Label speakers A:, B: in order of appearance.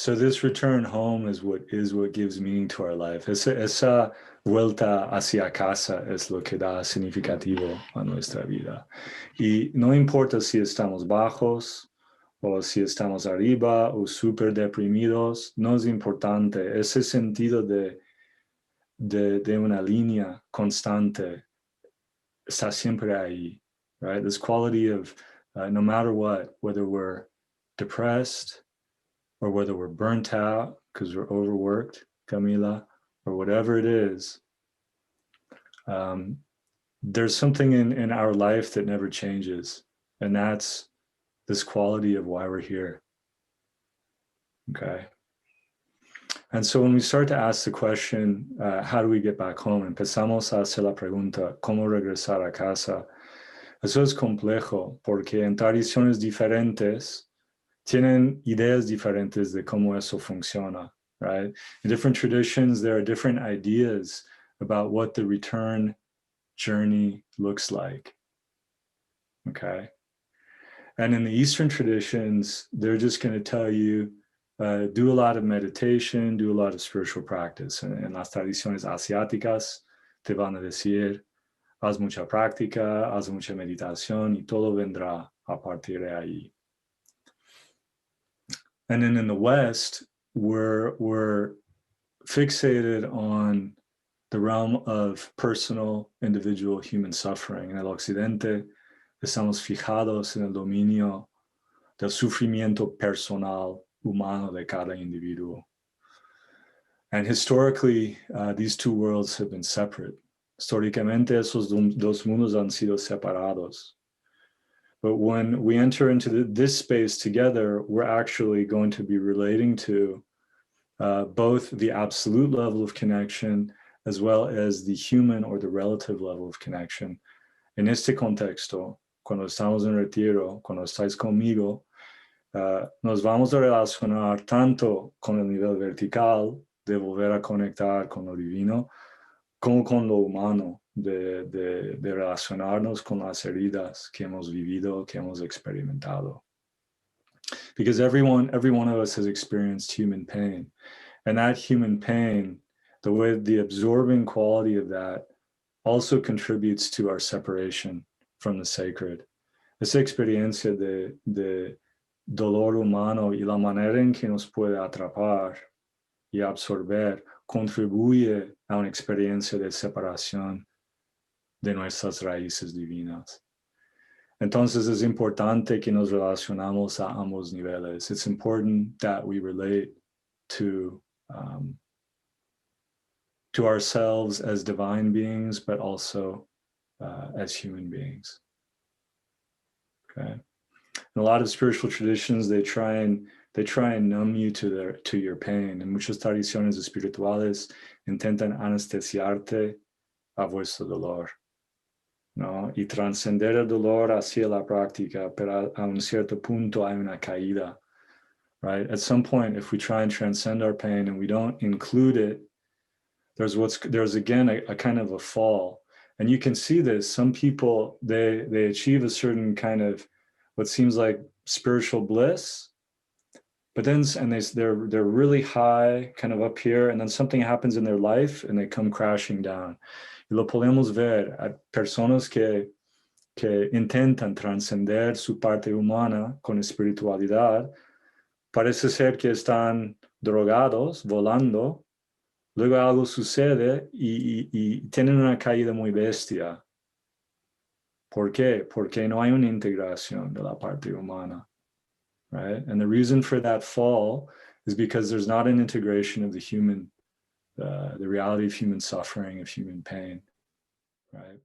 A: So this return home is what gives meaning to our life. Esa vuelta hacia casa es lo que da significativo a nuestra vida. Y no importa si estamos bajos o si estamos arriba o súper deprimidos, no es importante. Ese sentido de una línea constante está siempre ahí, right? This quality of no matter what, whether we're depressed or whether we're burnt out because we're overworked, Camila, or whatever it is, there's something in our life that never changes, and that's this quality of why we're here. Okay. And so when we start to ask the question, how do we get back home? Empezamos a hacer la pregunta, ¿cómo regresar a casa? Eso es complejo porque en tradiciones diferentes tienen ideas diferentes de cómo eso funciona, right? In different traditions, there are different ideas about what the return journey looks like, okay? And in the Eastern traditions, they're just going to tell you, do a lot of meditation, do a lot of spiritual practice. En las tradiciones asiáticas te van a decir, haz mucha práctica, haz mucha meditación y todo vendrá a partir de ahí. And then in the West, we're fixated on the realm of personal, individual human suffering. En el Occidente, estamos fijados en el dominio del sufrimiento personal humano de cada individuo. And historically, these two worlds have been separate. Históricamente, esos dos mundos han sido separados. But when we enter into this space together, we're actually going to be relating to both the absolute level of connection as well as the human or the relative level of connection. En este contexto, cuando estamos en retiro, cuando estáis conmigo, nos vamos a relacionar tanto con el nivel vertical de volver a conectar con lo divino, como con lo humano, de relacionarnos con las heridas que hemos vivido, que hemos experimentado. Because every one of us has experienced human pain. And that human pain, the absorbing quality of that also contributes to our separation from the sacred. Esa experiencia de dolor humano y la manera en que nos puede atrapar y absorber contribuye a una experiencia de separación de nuestras raíces divinas. Entonces es importante que nos relacionamos a ambos niveles. It's important that we relate to ourselves as divine beings, but also as human beings. Okay. In a lot of spiritual traditions, they try and numb you to your pain. En muchas tradiciones espirituales intentan anestesiarte a vuestro dolor, ¿no? Y trascender el dolor hacia la práctica, pero a un cierto punto hay una caída, right? At some point, if we try and transcend our pain and we don't include it, there's again a kind of a fall. And you can see this. Some people, they achieve a certain kind of what seems like spiritual bliss, but then they're really high, kind of up here, and then something happens in their life and they come crashing down. Y lo podemos ver a personas que intentan trascender su parte humana con espiritualidad. Parece ser que están drogados, volando. Luego algo sucede y tienen una caída muy bestia. ¿Por qué? Porque no hay una integración de la parte humana, right? And the reason for that fall is because there's not an integration of the reality of human suffering, of human pain, right?